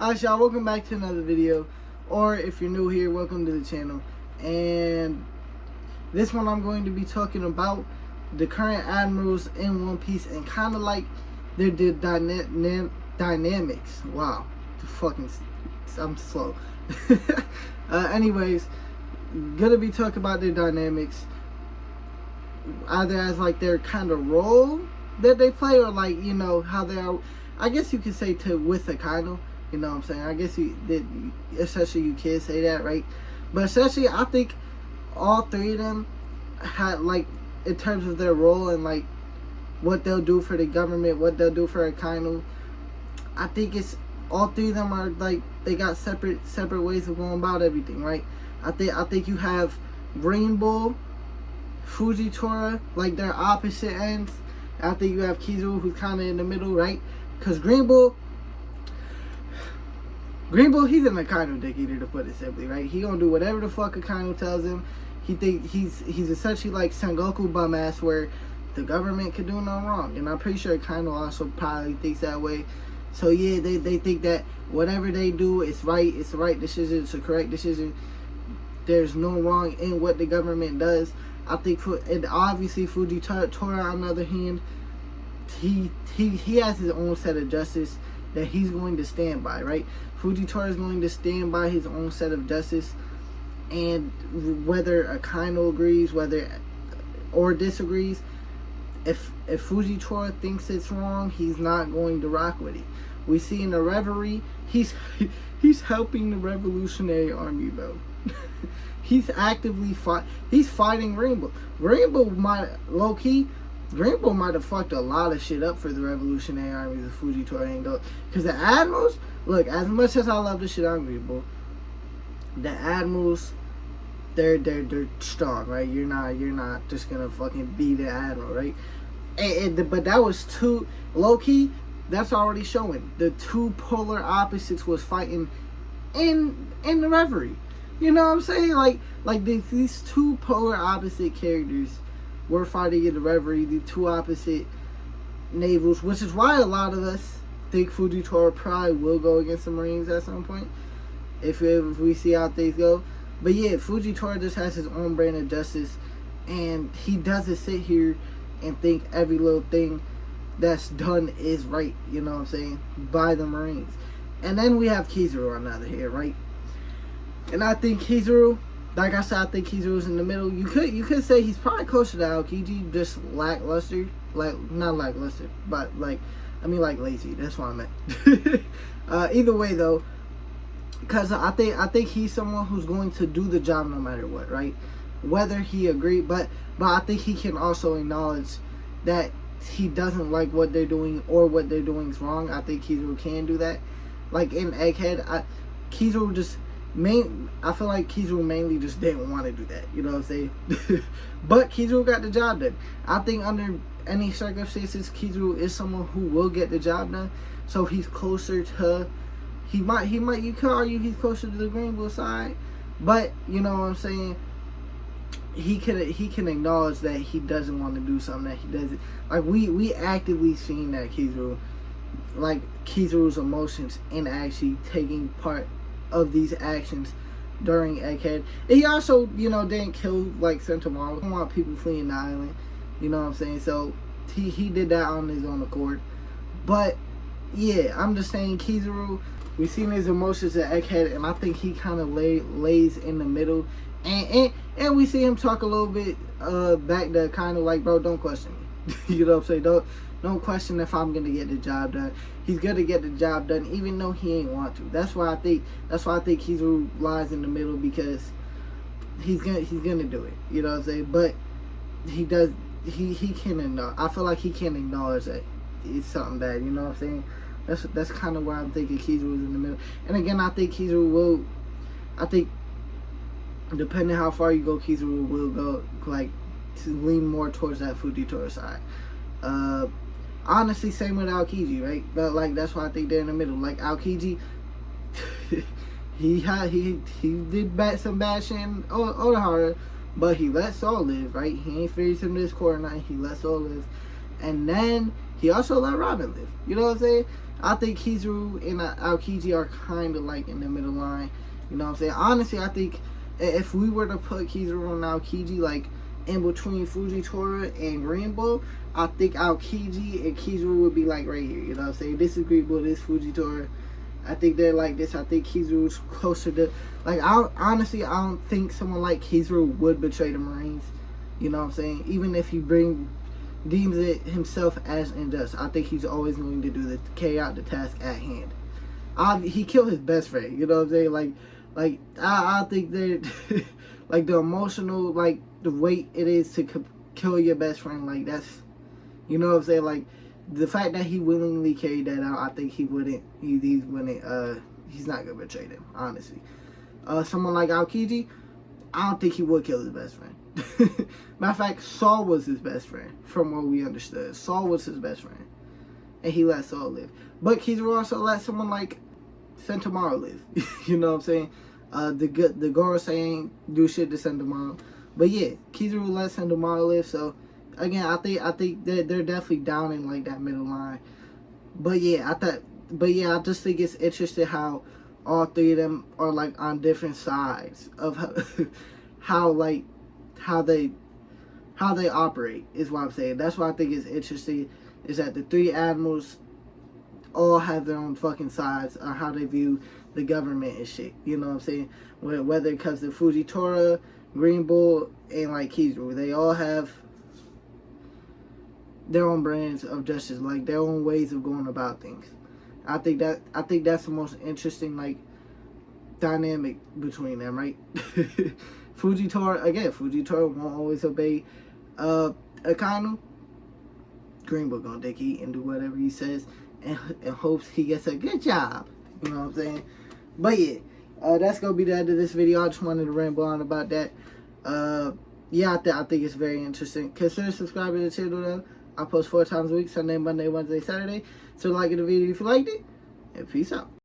Alright, y'all, welcome back to another video. Or if you're new here, welcome to the channel. And this one I'm going to be talking about the current admirals in One Piece and kind of like their dynamics. Wow, I'm slow. Anyways, gonna be talking about their dynamics, either as like their kind of role that they play, or like, you know, how they are, I guess you could say, with Akainu. You know what I'm saying? I guess essentially you can say that, right? But essentially, I think all three of them had, like, in terms of their role and like what they'll do for the government, what they'll do for Akainu, I think it's all three of them are like, they got separate ways of going about everything, right? I think you have Green Bull, Fujitora, like they're opposite ends. I think you have Kizaru, who's kind of in the middle, right? Because Green Bull, he's an Akainu dick eater, to put it simply, right? He gonna do whatever the fuck Akainu tells him. He think he's essentially like Sengoku bum ass, where the government could do no wrong. And I'm pretty sure Akainu also probably thinks that way. So yeah, they think that whatever they do is right. It's the right decision. It's a correct decision. There's no wrong in what the government does. I think and obviously Fujitora, on the other hand, he has his own set of justice that he's going to stand by, right? Fujitora is going to stand by his own set of justice, and whether Akainu agrees, or disagrees, if Fujitora thinks it's wrong, he's not going to rock with it. We see in the Reverie, he's helping the Revolutionary Army, bro. He's actively fighting Rainbow. Rainbow might have fucked a lot of shit up for the Revolutionary Armies if Fujitora ain't go. Because the admirals, look, as much as I love the shit on Rainbow, the admirals, they're strong, right? You're not just gonna fucking be the admiral, right? But that was too low key. That's already showing the two polar opposites was fighting in the Reverie. You know what I'm saying? Like these two polar opposite characters were fighting in the Reverie, the two opposite navals, which is why a lot of us think Fujitora probably will go against the Marines at some point, if we see how things go. But yeah, Fujitora just has his own brand of justice, and he doesn't sit here and think every little thing that's done is right, you know what I'm saying, by the Marines. And then we have Kizaru on the other hand, right? And I think Kizaru, like I said, I think Kizaru's in the middle. You could say he's probably closer to Aokiji, just lackluster. Not lackluster, but like lazy. That's what I meant. Either way though, because I think he's someone who's going to do the job no matter what, right? Whether he agreed, but I think he can also acknowledge that he doesn't like what they're doing, or what they're doing is wrong. I think Kizaru can do that. Like in Egghead, I feel like Kizaru mainly just didn't want to do that, you know what I'm saying? But Kizaru got the job done. I think under any circumstances, Kizaru is someone who will get the job done. So he's closer to, you could argue he's closer to the Green Bull side, but you know what I'm saying? He can acknowledge that he doesn't want to do something that he doesn't like. We actively seen that Kizaru's emotions in actually taking part of these actions during Egghead. He also, you know, didn't kill like Sentomaru. I don't want people fleeing the island, you know what I'm saying? So he did that on his own accord. But yeah, I'm just saying Kizaru, we've seen his emotions at Egghead, and I think he kind of lays in the middle, and we see him talk a little bit back to kind of like, bro, don't question me. You know what I'm saying? Don't question if I'm gonna get the job done. He's gonna get the job done, even though he ain't want to. That's why I think Kizaru lies in the middle, because he's gonna do it. You know what I'm saying? But he can. I feel like he can acknowledge that it's something bad. You know what I'm saying? That's kind of why I'm thinking Kizaru is in the middle. And again, I think Kizaru will. I think depending how far you go, Kizaru will go like to lean more towards that Fujitora side. Honestly, same with Aokiji, right? But like, that's why I think they're in the middle. Like Aokiji, he did some bad shit in Onohara, but he let Saul live, right? He ain't figured him this quarter night. He let Saul live. And then he also let Robin live. You know what I'm saying? I think Kizaru and Aokiji are kind of like in the middle line. You know what I'm saying? Honestly, I think if we were to put Kizaru and Aokiji like in between Fujitora and Green Bull, I think Aokiji and Kizaru would be like right here. You know what I'm saying? This is Green Bull, this is Fujitora. I think they're like this. I think Kizaru's closer to, like, honestly, I don't think someone like Kizaru would betray the Marines. You know what I'm saying? Even if he deems it himself as unjust, I think he's always going to carry out the task at hand. He killed his best friend. You know what I'm saying? Like I think that like the emotional, like the weight it is to kill your best friend, like that's, you know what I'm saying? Like the fact that he willingly carried that out, I think he wouldn't. He's not gonna betray them, honestly. Someone like Aokiji, I don't think he would kill his best friend. Matter of fact, Saul was his best friend, from what we understood. Saul was his best friend, and he let Saul live. But Kizaru also let someone like Sentomaru live. You know what I'm saying? The Goro saying do shit to Sentomaru. But yeah, Kizaru let Sentomaru live. So again, I think they're definitely down in like that middle line. But yeah, I just think it's interesting how all three of them are like on different sides of how they operate, is what I'm saying. That's why I think it's interesting, is that the three admirals all have their own fucking sides on how they view the government and shit. You know what I'm saying? Whether it comes to Fujitora, Green Bull, and like Kizaru, they all have their own brands of justice, like their own ways of going about things. I think that's the most interesting like dynamic between them, right? Fujitora won't always obey Akainu. Green Bull gonna dick eat and do whatever he says, and hopes he gets a good job. You know what I'm saying? But yeah, that's gonna be the end of this video. I just wanted to ramble on about that. Yeah, I think it's very interesting. Consider subscribing to the channel though. I post 4 times a week: Sunday, Monday, Wednesday, Saturday. So like the video if you liked it, and peace out.